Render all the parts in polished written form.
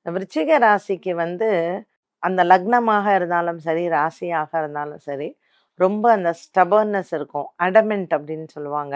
விருச்சிக ராசிக்கு வந்து அந்த லக்னமாக இருந்தாலும் சரி, ராசியாக இருந்தாலும் சரி, ரொம்ப அந்த ஸ்டபர்னஸ் இருக்கும். அடமென்ட் அப்படின்னு சொல்லுவாங்க.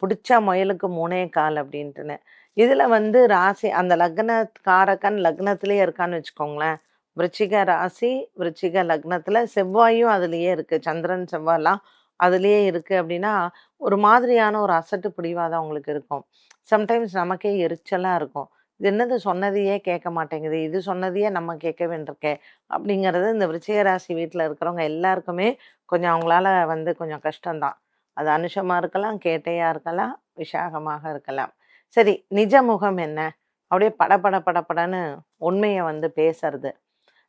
புடிச்சா முயலுக்கு 3 கால் அப்படின்ட்டுன்னு. இதுல வந்து ராசி அந்த லக்னக்காரகன் லக்னத்திலேயே இருக்கான்னு வச்சுக்கோங்களேன். விருச்சிக ராசி, விருச்சிக லக்னத்துல செவ்வாயும் அதிலேயே இருக்கு. சந்திரன், செவ்வாய்லாம் அதிலேயே இருக்கு அப்படின்னா, ஒரு மாதிரியான ஒரு அசட்டு பிடிவாதம் அவங்களுக்கு இருக்கும். சம்டைம்ஸ் நமக்கே எரிச்சலா இருக்கும். இது என்னது சொன்னதையே கேட்க மாட்டேங்குது. இது சொன்னதையே நம்ம கேட்க வேண்டியிருக்கே! அப்படிங்கிறது இந்த விருச்சிக ராசி வீட்ல இருக்கிறவங்க எல்லாருக்குமே கொஞ்சம் அவங்களால வந்து கொஞ்சம் கஷ்டம் தான். அது அனுஷமா இருக்கலாம், கேட்டையா இருக்கலாம், விஷாகமாக இருக்கலாம். சரி, நிஜ முகம் என்ன? அப்படியே பட படன்னு உண்மைய வந்து பேசுறது.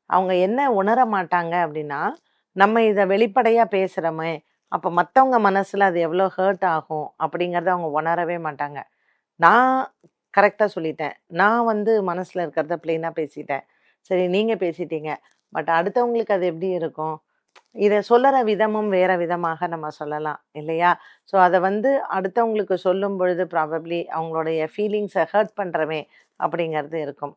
அவங்க என்ன உணர மாட்டாங்க அப்படின்னா, நம்ம இத வெளிப்படையா பேசுறோமே, அப்ப மத்தவங்க மனசுல அது எவ்வளோ ஹர்ட் ஆகும் அப்படிங்கிறத அவங்க உணரவே மாட்டாங்க. நான் கரெக்ட்டா சொல்லிட்டேன். நான் வந்து மனசுல இருக்கிறத பிளெயினா பேசிட்டேன். சரி நீங்க பேசிட்டீங்க. பட் அடுத்தவங்களுக்கு அது எப்படி இருக்கும்? இத சொல்லற விதமும் வேற விதமாக நம்ம சொல்லலாம் இல்லையா? ஸோ அத வந்து அடுத்தவங்களுக்கு சொல்லும் பொழுது ப்ராபப்ளி அவங்களுடைய ஃபீலிங்ஸ ஹர்ட் பண்றோமே அப்படிங்கிறது இருக்கும்.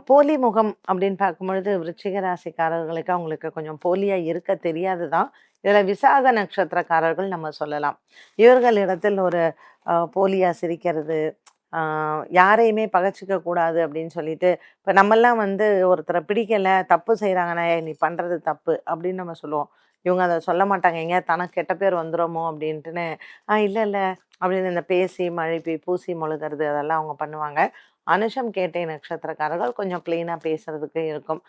போலி முகம் அப்படின்னு பார்க்கும்பொழுது விருச்சிக ராசிக்காரர்களுக்கு அவங்களுக்கு கொஞ்சம் போலியா இருக்க தெரியாது தான். இதுல விசாக நட்சத்திரக்காரர்கள் நம்ம சொல்லலாம். இவர்களிடத்தில் ஒரு போலியா சிரிக்கிறது, ஆ யாரையுமே பகச்சுக்க கூடாது அப்படின்னு சொல்லிட்டு, இப்ப நம்மலாம் வந்து ஒருத்தர பிடிக்கல, தப்பு செய்றாங்கன்னா, "ஏய் நீ பண்றது தப்பு" அப்படின்னு நம்ம சொல்லுவோம். இவங்க அத சொல்ல மாட்டாங்க. எங்கேயாவது தனக்கு கெட்ட பேர் வந்துருமோ அப்படின்ட்டுன்னு, இல்ல இல்ல" அப்படின்னு இந்த பேசி, மழுப்பி, பூசி மொழுகுறது அதெல்லாம் அவங்க பண்ணுவாங்க. அனுஷம், கேட்டை நட்சத்திரக்காரர்கள் கொஞ்சம் பிளெயினா பேசுறதுக்கு இருக்கும்.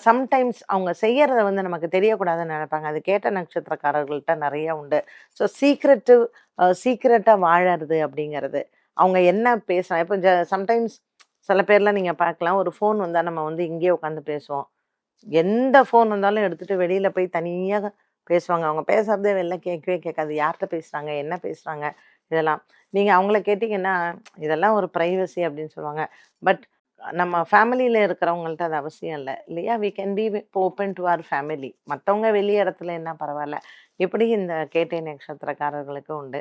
சம்டைம்ஸ் அவங்க செய்யறத வந்து நமக்கு தெரியக்கூடாதுன்னு நெனைப்பாங்க. அது கேட்ட நட்சத்திரக்காரர்கள்ட்ட நெறைய உண்டு. ஸோ சீக்ரெட்டா வாழறது அப்படிங்கிறது. அவங்க என்ன பேசுறாங்க இப்ப சம்டைம்ஸ் சில பேர்லாம் நீங்க பார்க்கலாம். ஒரு ஃபோன் வந்தா நம்ம வந்து இங்கேயே உட்காந்து பேசுவோம். எந்த ஃபோன் வந்தாலும் எடுத்துட்டு வெளியில போய் தனியா பேசுவாங்க. அவங்க பேசுறதே வெளில கேட்கவே கேட்காது. யார்ட்ட பேசுறாங்க? என்ன பேசுறாங்க? இதெல்லாம். நீங்க அவங்கள கேட்டீங்கன்னா, இதெல்லாம் ஒரு பிரைவசி அப்படின்னு சொல்லுவாங்க. பட் நம்ம ஃபேமிலில இருக்கிறவங்கள்ட்ட அது அவசியம் இல்ல. இல்லையா? We can be open to our family. மத்தவங்க வெளி இடத்துல என்ன பரவால்ல. இப்படி இந்த கேட்டை நட்சத்திரக்காரர்களுக்கு உண்டு.